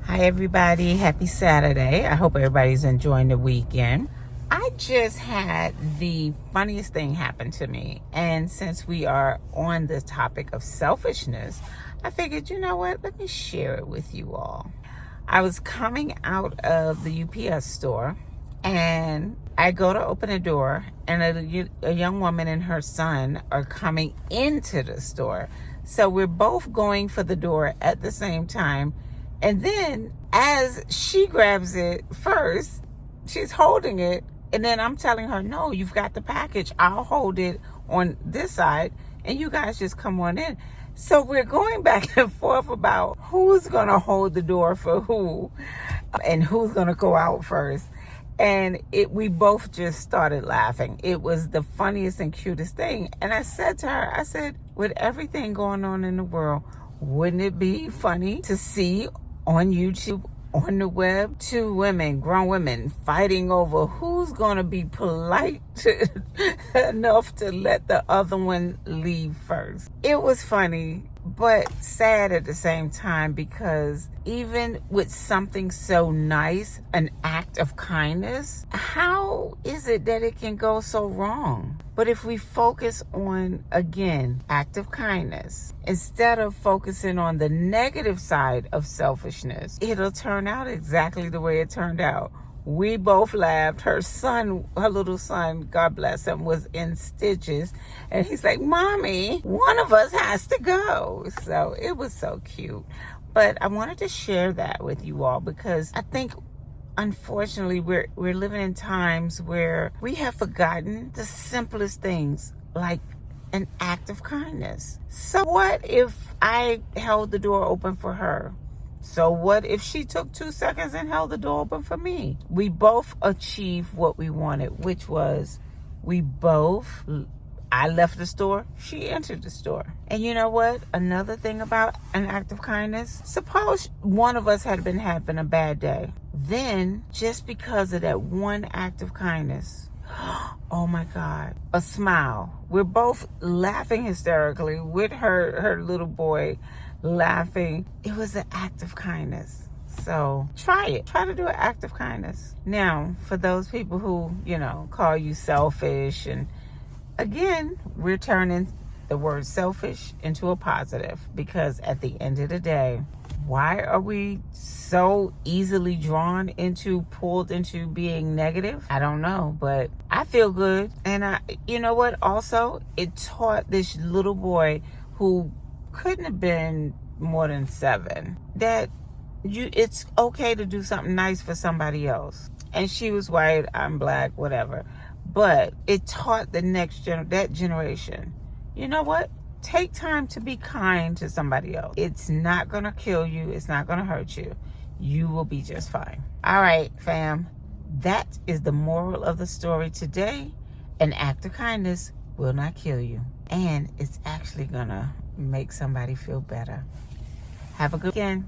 Hi everybody, happy Saturday. I hope everybody's enjoying the weekend. I just had the funniest thing happen to me, and since we are on the topic of selfishness, I figured, you know what, let me share it with you all. I was coming out of the UPS store and I go to open a door, and a young woman and her son are coming into the store. So we're both going for the door at the same time. And then as she grabs it first, she's holding it. And then I'm telling her, no, you've got the package. I'll hold it on this side and you guys just come on in. So we're going back and forth about who's going to hold the door for who and who's going to go out first. And we both just started laughing. It was the funniest and cutest thing. And I said to her, I said, with everything going on in the world, wouldn't it be funny to see on YouTube, on the web, two women, grown women, fighting over who's going to be polite enough to let the other one leave first? It was funny, but sad at the same time, because even with something so nice, an act of kindness, how is it that it can go so wrong? But if we focus on, again, act of kindness, instead of focusing on the negative side of selfishness, it'll turn out exactly the way it turned out. We both laughed. Her little son, God bless him, was in stitches. And he's like, Mommy, one of us has to go. So it was so cute. But I wanted to share that with you all because I think, unfortunately, we're living in times where we have forgotten the simplest things, like an act of kindness. So what if I held the door open for her? So what if she took 2 seconds and held the door open for me? We both achieved what we wanted, which was I left the store, she entered the store. And you know what? Another thing about an act of kindness, suppose one of us had been having a bad day. Then, just because of that one act of kindness, oh my God, a smile. We're both laughing hysterically with her little boy laughing. It was an act of kindness. So try it. Try to do an act of kindness. Now, for those people who, call you selfish, and again, we're turning the word selfish into a positive, because at the end of the day, why are we so easily pulled into being negative? I don't know, but I feel good. And you know what? Also, it taught this little boy who couldn't have been more than 7 that it's okay to do something nice for somebody else. And she was white, I'm black, whatever. But it taught that generation, you know what? Take time to be kind to somebody else. It's not going to kill you. It's not going to hurt you. You will be just fine. All right, fam. That is the moral of the story today. An act of kindness will not kill you. And it's actually going to make somebody feel better. Have a good weekend.